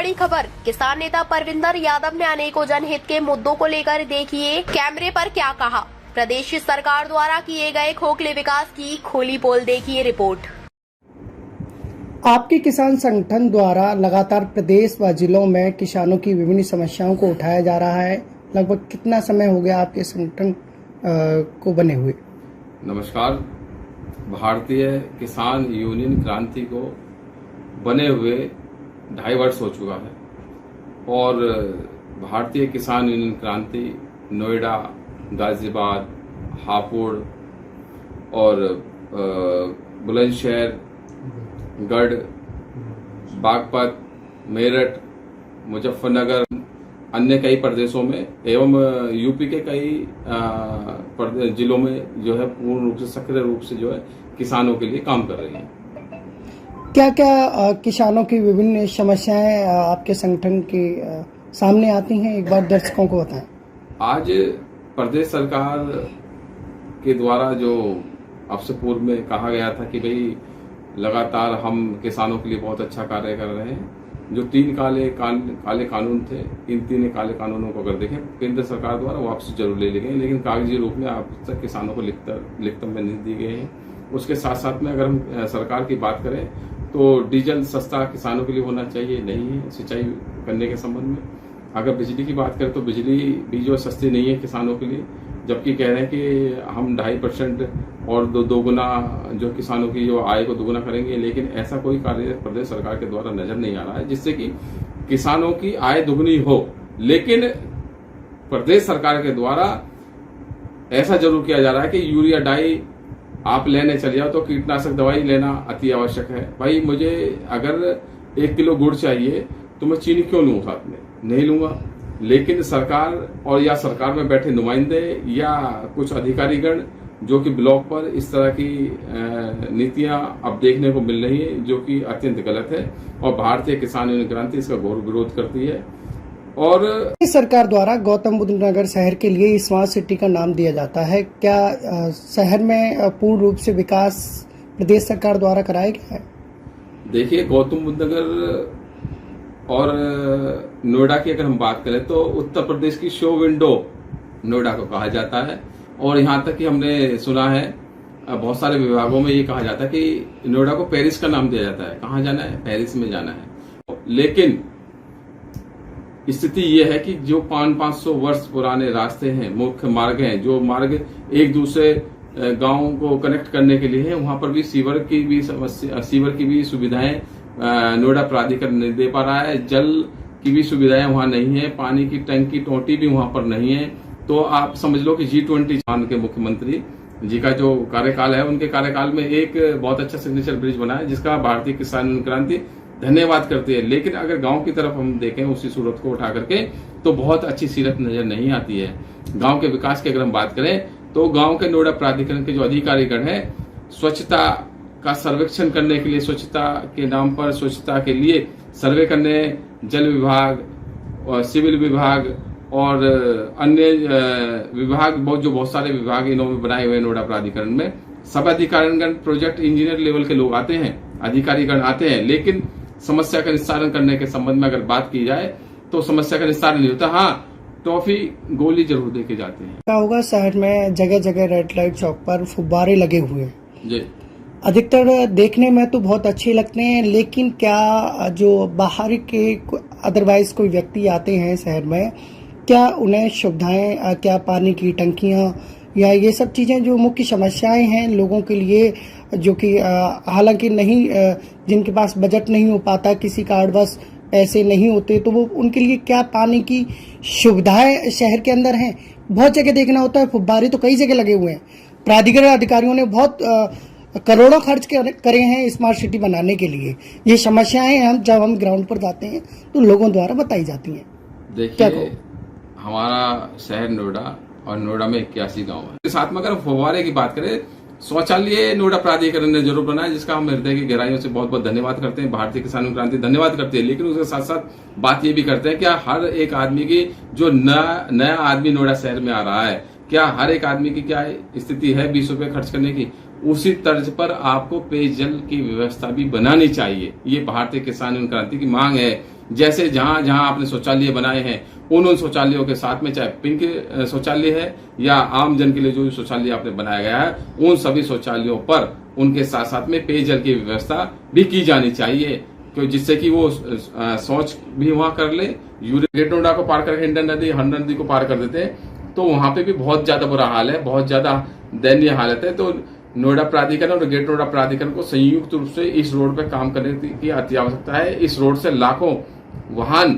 बड़ी खबर। किसान नेता परविंदर यादव ने अनेकों जनहित के मुद्दों को लेकर देखिए कैमरे पर क्या कहा। प्रदेश सरकार द्वारा किए गए खोखले विकास की खोली पोल देखिए रिपोर्ट। आपके किसान संगठन द्वारा लगातार प्रदेश व जिलों में किसानों की विभिन्न समस्याओं को उठाया जा रहा है। लगभग कितना समय हो गया आपके संगठन को बने हुए? नमस्कार। भारतीय किसान यूनियन क्रांति को बने हुए 2.5 वर्ष हो चुका है और भारतीय किसान यूनियन क्रांति नोएडा, गाजियाबाद, हापुड़ और बुलंदशहर, गढ़, बागपत, मेरठ, मुजफ्फरनगर, अन्य कई प्रदेशों में एवं यूपी के कई जिलों में जो है पूर्ण रूप से सक्रिय रूप से जो है किसानों के लिए काम कर रही है। क्या क्या किसानों की विभिन्न समस्याएं आपके संगठन के सामने आती हैं, एक बार दर्शकों को बताएं। आज प्रदेश सरकार के द्वारा जो अब से पूर्व में कहा गया था कि भाई लगातार हम किसानों के लिए बहुत अच्छा कार्य कर रहे हैं। जो 3 काले कानून थे, इन 3 काले कानूनों को अगर देखें केंद्र सरकार द्वारा वापस जरूर ले लिए गए, लेकिन कागजी रूप में अब तक किसानों को लिखित में नहीं दिए गए हैं। उसके साथ साथ में अगर हम सरकार की बात करें तो डीजल सस्ता किसानों के लिए होना चाहिए, नहीं है सिंचाई करने के संबंध में। अगर बिजली की बात करें तो बिजली भी जो सस्ती नहीं है किसानों के लिए, जबकि कह रहे हैं कि हम 2.5% और दो गुना जो किसानों की जो आय को दोगुना करेंगे, लेकिन ऐसा कोई कार्य प्रदेश सरकार के द्वारा नजर नहीं आ रहा है जिससे कि किसानों की आय दुगनी हो। लेकिन प्रदेश सरकार के द्वारा ऐसा जरूर किया जा रहा है कि यूरिया डाई आप लेने चले जाओ तो कीटनाशक दवाई लेना अति आवश्यक है। भाई मुझे अगर 1 किलो गुड़ चाहिए तो मैं चीनी क्यों लूं, साथ में नहीं लूंगा। लेकिन सरकार और या सरकार में बैठे नुमाइंदे या कुछ अधिकारीगण जो कि ब्लॉक पर इस तरह की नीतियां अब देखने को मिल रही है जो कि अत्यंत गलत है और भारतीय किसान यूनियन क्रांति इसका घोर विरोध करती है। और सरकार द्वारा गौतम बुद्ध नगर शहर के लिए स्मार्ट सिटी का नाम दिया जाता है। क्या शहर में पूर्ण रूप से विकास प्रदेश सरकार द्वारा कराया गया है? देखिए, गौतम बुद्ध नगर और नोएडा की अगर हम बात करें तो उत्तर प्रदेश की शो विंडो नोएडा को कहा जाता है। और यहाँ तक कि हमने सुना है बहुत सारे विभागों में ये कहा जाता है कि नोएडा को पेरिस का नाम दिया जाता है। कहाँ जाना है? पेरिस में जाना है। लेकिन स्थिति ये है कि जो 500 वर्ष पुराने रास्ते हैं, मुख्य मार्ग हैं, जो मार्ग एक दूसरे गांवों को कनेक्ट करने के लिए है, वहां पर भी सीवर की भी सुविधाएं नोएडा प्राधिकरण नहीं दे पा रहा है। जल की भी सुविधाएं वहां नहीं है, पानी की टंकी टोटी भी वहां पर नहीं है। तो आप समझ लो कि G20 के मुख्यमंत्री जी का जो कार्यकाल है, उनके कार्यकाल में एक बहुत अच्छा सिग्नेचर ब्रिज बना है जिसका भारतीय किसान क्रांति धन्यवाद करती है। लेकिन अगर गांव की तरफ हम देखें उसी सूरत को उठा करके तो बहुत अच्छी सीरत नजर नहीं आती है। गांव के विकास की अगर हम बात करें तो गांव के नोएडा प्राधिकरण के जो अधिकारीगण हैं, स्वच्छता का सर्वेक्षण करने के लिए, स्वच्छता के नाम पर स्वच्छता के लिए सर्वे करने जल विभाग और सिविल विभाग और अन्य विभाग बहुत सारे विभाग इन्होंने बनाए हुए नोएडा प्राधिकरण में। सब अधिकारीगण प्रोजेक्ट इंजीनियर लेवल के लोग आते हैं, अधिकारीगण आते हैं, लेकिन समस्या का निस्तारण करने के संबंध में अगर बात की जाए तो समस्या का निस्तारण नहीं होता। हाँ, टॉफी गोली जरूर देके जाते हैं। क्या होगा, शहर में जगह जगह रेड लाइट चौक पर फुब्बारे लगे हुए हैं जी, अधिकतर देखने में तो बहुत अच्छे लगते हैं, लेकिन क्या जो बाहर के अदरवाइज कोई व्यक्ति आते हैं शहर में, क्या उन्हें सुविधाएं, क्या पानी की टंकियां या ये सब चीजें जो मुख्य समस्याएं हैं लोगों के लिए, जो कि हालांकि नहीं, जिनके पास बजट नहीं हो पाता, किसी कारणवश पैसे नहीं होते, तो वो उनके लिए क्या पानी की सुविधाएं शहर के अंदर हैं? बहुत जगह देखना होता है, फुब्बारे तो कई जगह लगे हुए हैं। प्राधिकरण अधिकारियों ने बहुत करोड़ों खर्च करे हैं स्मार्ट सिटी बनाने के लिए। ये समस्याएं जब हम ग्राउंड पर जाते हैं तो लोगों द्वारा बताई जाती हैं। देखिए, हमारा शहर नोएडा और नोएडा में 81 गांव है। साथ में अगर फव्वारे की बात करें, शौचालय नोएडा प्राधिकरण ने जरूर बनाया जिसका हम हृदय की गहराइयों से बहुत बहुत धन्यवाद करते हैं। भारतीय किसान क्रांति धन्यवाद करती है। लेकिन उसके साथ साथ बात ये भी करते हैं, क्या हर एक आदमी की जो नया आदमी नोएडा शहर में आ रहा है, क्या हर एक आदमी की क्या स्थिति है 20 रुपए खर्च करने की? उसी तर्ज पर आपको पेयजल की व्यवस्था भी बनानी चाहिए। ये भारतीय किसान क्रांति की मांग है जैसे जहां जहां आपने शौचालय बनाए हैं उन शौचालयों के साथ में, चाहे पिंक शौचालय है या आम जन के लिए जो शौचालय आपने बनाया गया है, उन सभी शौचालयों पर उनके साथ साथ में पेयजल की व्यवस्था भी की जानी चाहिए, क्योंकि जिससे कि वो शौच भी वहां कर ले। ग्रेटर नोएडा को पार करके हिंडन नदी को पार कर देते हैं तो वहां पे भी बहुत ज्यादा बुरा हाल है, बहुत ज्यादा दयनीय हालत है। तो नोएडा प्राधिकरण और ग्रेटर नोएडा प्राधिकरण को संयुक्त रूप से इस रोड पे काम करने की अति आवश्यकता है। इस रोड से लाखों वाहन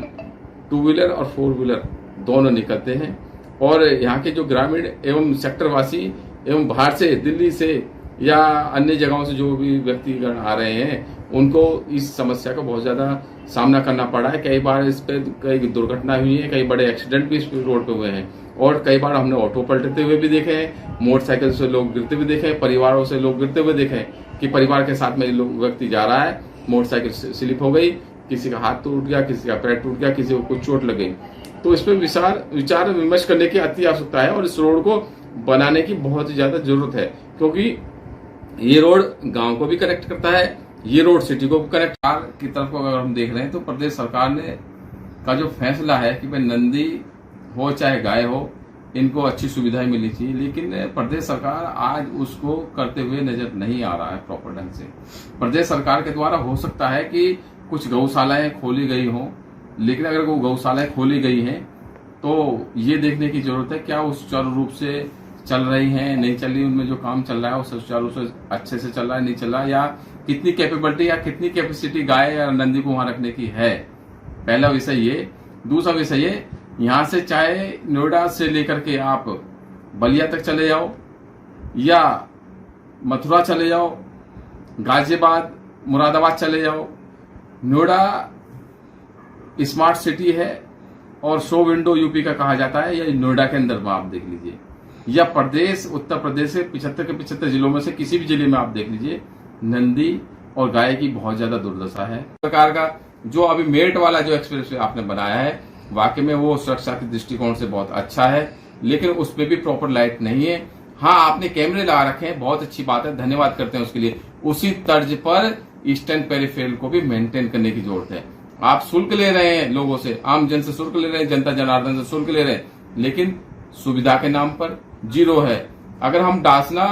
2 व्हीलर और 4 व्हीलर दोनों निकलते हैं और यहाँ के जो ग्रामीण एवं सेक्टरवासी एवं बाहर से, दिल्ली से या अन्य जगहों से जो भी व्यक्तिगण आ रहे हैं, उनको इस समस्या का बहुत ज्यादा सामना करना पड़ा है। कई बार इस पे कई दुर्घटना हुई है, कई बड़े एक्सीडेंट भी इस रोड पे हुए हैं और कई बार हमने ऑटो पलटते हुए भी देखे हैं, मोटरसाइकिल से लोग गिरते हुए देखे हैं, परिवारों से लोग गिरते हुए देखे हैं कि परिवार के साथ में व्यक्ति जा रहा है, मोटरसाइकिल स्लिप हो गई, किसी का हाथ टूट गया, किसी का पैर टूट गया, किसी को कुछ चोट लग गई। तो इस पर विचार विमर्श करने की अति आवश्यकता है और इस रोड को बनाने की बहुत ही ज्यादा जरूरत है, क्योंकि ये रोड गांव को भी कनेक्ट करता है, ये रोड सिटी को भी कनेक्ट की तरफ अगर हम देख रहे हैं तो प्रदेश सरकार ने का जो फैसला है कि भाई नंदी हो चाहे गाय हो, इनको अच्छी सुविधाएं मिलनी चाहिए, लेकिन प्रदेश सरकार आज उसको करते हुए नजर नहीं आ रहा है प्रॉपर ढंग से। प्रदेश सरकार के द्वारा हो सकता है कि कुछ गौशालाएं खोली गई हों, लेकिन अगर वो गौशालाएं खोली गई हैं तो ये देखने की जरूरत है क्या वो सुचारू रूप से चल रही हैं, नहीं चल रही, उनमें जो काम चल रहा है वो सुचारू रूप से अच्छे से चल रहा है, नहीं चल रहा है, या कितनी कैपेबिलिटी या कितनी कैपेसिटी गाय या नंदी को वहां रखने की है। पहला विषय ये। दूसरा विषय ये, यहां से चाहे नोएडा से लेकर के आप बलिया तक चले जाओ या मथुरा चले जाओ, गाजियाबाद, मुरादाबाद चले जाओ, नोएडा स्मार्ट सिटी है और शो विंडो यूपी का कहा जाता है, या नोएडा के अंदर में आप देख लीजिए, या प्रदेश उत्तर प्रदेश से 75 के 75 जिलों में से किसी भी जिले में आप देख लीजिए, नंदी और गाय की बहुत ज्यादा दुर्दशा है। सरकार का जो अभी मेरठ वाला जो एक्सप्रेस आपने बनाया है, वाकई में वो सुरक्षा के दृष्टिकोण से बहुत अच्छा है, लेकिन उसमें भी प्रॉपर लाइट नहीं है। हाँ, आपने कैमरे लगा रखे हैं, बहुत अच्छी बात है, धन्यवाद करते हैं उसके लिए। उसी तर्ज पर ईस्टर्न पेरिफेरल को भी मेंटेन करने की जरूरत है। आप शुल्क ले रहे हैं लोगों से, आम जन से शुल्क ले रहे हैं, जनता जनार्दन से शुल्क ले रहे हैं, लेकिन सुविधा के नाम पर जीरो है। अगर हम डासना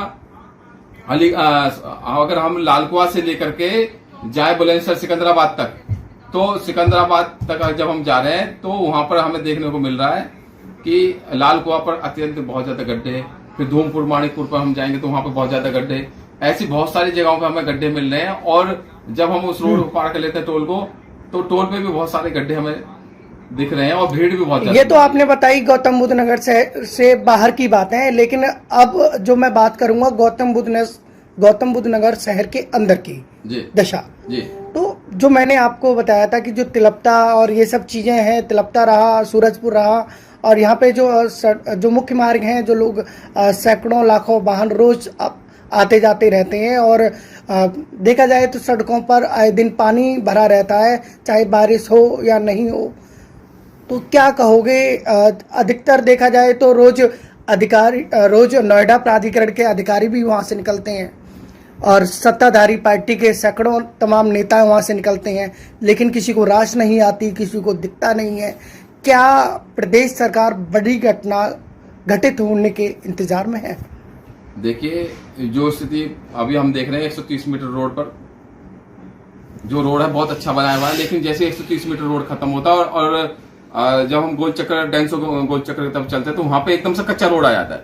अगर हम लालकुआ से लेकर के जाए बुलंदशहर सिकंदराबाद तक, तो सिकंदराबाद तक जब हम जा रहे हैं तो वहां पर हमें देखने को मिल रहा है कि लालकुआ पर अत्यंत बहुत ज्यादा गड्ढे हैं, फिर धूमपुर माणिकपुर पर हम जाएंगे तो वहां पर बहुत ज्यादा गड्ढे, ऐसी बहुत सारी जगहों पर हमें गड्ढे मिल रहे हैं। और जब हम उस रोड को पार कर लेते हैं टोल को, तो टोल पे भी बहुत सारे गड्ढे हमें दिख रहे हैं और भीड़ भी बहुत ज्यादा। ये तो आपने बताई गौतम बुद्ध नगर से बाहर की बातें हैं, लेकिन अब जो मैं बात करूंगा गौतम बुद्ध नगर शहर के अंदर की दशा जी। तो जो मैंने आपको बताया था कि जो तिलपता और ये सब चीजें हैं, तिलपता रहा, सूरजपुर रहा, और यहाँ पे जो मुख्य मार्ग हैं, जो लोग सैकड़ों लाखों वाहन रोज आते जाते रहते हैं, और देखा जाए तो सड़कों पर आए दिन पानी भरा रहता है, चाहे बारिश हो या नहीं हो। तो क्या कहोगे, अधिकतर देखा जाए तो रोज नोएडा प्राधिकरण के अधिकारी भी वहाँ से निकलते हैं और सत्ताधारी पार्टी के सैकड़ों तमाम नेता वहाँ से निकलते हैं, लेकिन किसी को राश नहीं आती, किसी को दिखता नहीं है। क्या प्रदेश सरकार बड़ी घटना घटित होने के इंतजार में है? देखिए, जो स्थिति अभी हम देख रहे हैं 130 मीटर रोड पर जो रोड है बहुत अच्छा बनाया हुआ है, लेकिन जैसे 130 मीटर रोड खत्म होता है और जब हम गोल चक्कर गोल चक्कर की तरफ चलते हैं तो वहां पे एकदम से कच्चा रोड आ जाता है।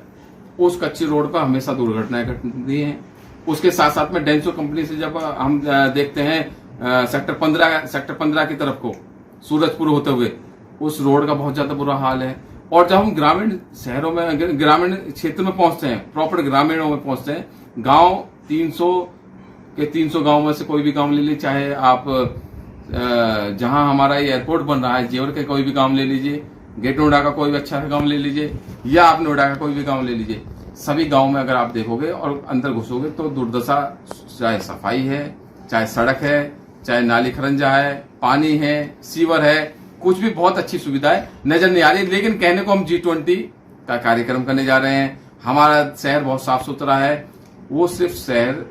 उस कच्ची रोड पर हमेशा दुर्घटनाएं घटती हैं। उसके साथ साथ में डेंसो कंपनी से जब हम देखते हैं सेक्टर 15 की तरफ को सूरजपुर होते हुए, उस रोड का बहुत ज्यादा बुरा हाल है। और जब हम ग्रामीण शहरों में, ग्रामीण क्षेत्र में पहुंचते हैं, प्रॉपर ग्रामीणों में पहुंचते हैं, गांव 300 गांव में से कोई भी गांव ले लीजिए, चाहे आप जहां हमारा ये एयरपोर्ट बन रहा है जेवर के कोई भी गांव ले लीजिए, गेट नोएडा का कोई भी अच्छा गांव ले लीजिए, या आप नोएडा का कोई भी गांव ले लीजिए, सभी गांव में अगर आप देखोगे और अंदर घुसोगे तो दुर्दशा, चाहे सफाई है, चाहे सड़क है, चाहे नाली खरंजा है, पानी है, सीवर है, कुछ भी बहुत अच्छी सुविधाएं नजर नहीं आ रही। लेकिन कहने को हम G20 का कार्यक्रम करने जा रहे हैं, हमारा शहर बहुत साफ सुथरा है, वो सिर्फ शहर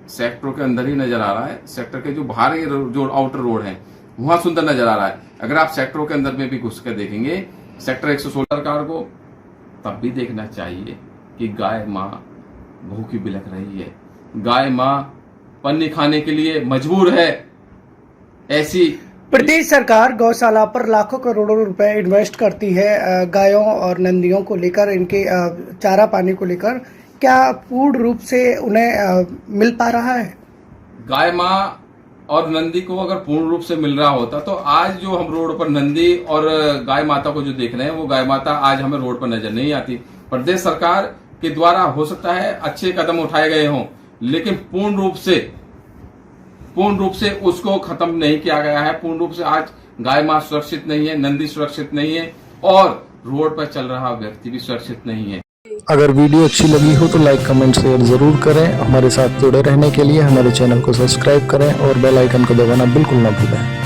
सेक्टरों के अंदर ही नजर आ रहा है। सेक्टर के जो बाहर जो आउटर रोड है वहां सुंदर नजर आ रहा है, अगर आप सेक्टरों के अंदर में भी घुस कर देखेंगे सेक्टर 116 सरकार को, तब भी देखना चाहिए कि गाय माँ भूखी बिलख रही है, गाय माँ पन्नी खाने के लिए मजबूर है। ऐसी प्रदेश सरकार गौशाला पर लाखों करोड़ों रुपए इन्वेस्ट करती है गायों और नंदियों को लेकर, इनके चारा पानी को लेकर, क्या पूर्ण रूप से उन्हें मिल पा रहा है? गाय माँ और नंदी को अगर पूर्ण रूप से मिल रहा होता तो आज जो हम रोड पर नंदी और गाय माता को जो देख रहे हैं वो गाय माता आज हमें रोड पर नजर नहीं आती। प्रदेश सरकार के द्वारा हो सकता है अच्छे कदम उठाए गए हों, लेकिन पूर्ण रूप से उसको खत्म नहीं किया गया है। पूर्ण रूप से आज गाय माँ सुरक्षित नहीं है, नंदी सुरक्षित नहीं है और रोड पर चल रहा व्यक्ति भी सुरक्षित नहीं है। अगर वीडियो अच्छी लगी हो तो लाइक कमेंट शेयर जरूर करें। हमारे साथ जुड़े रहने के लिए हमारे चैनल को सब्सक्राइब करें और बेल आइकन को दबाना बिल्कुल ना भूलें।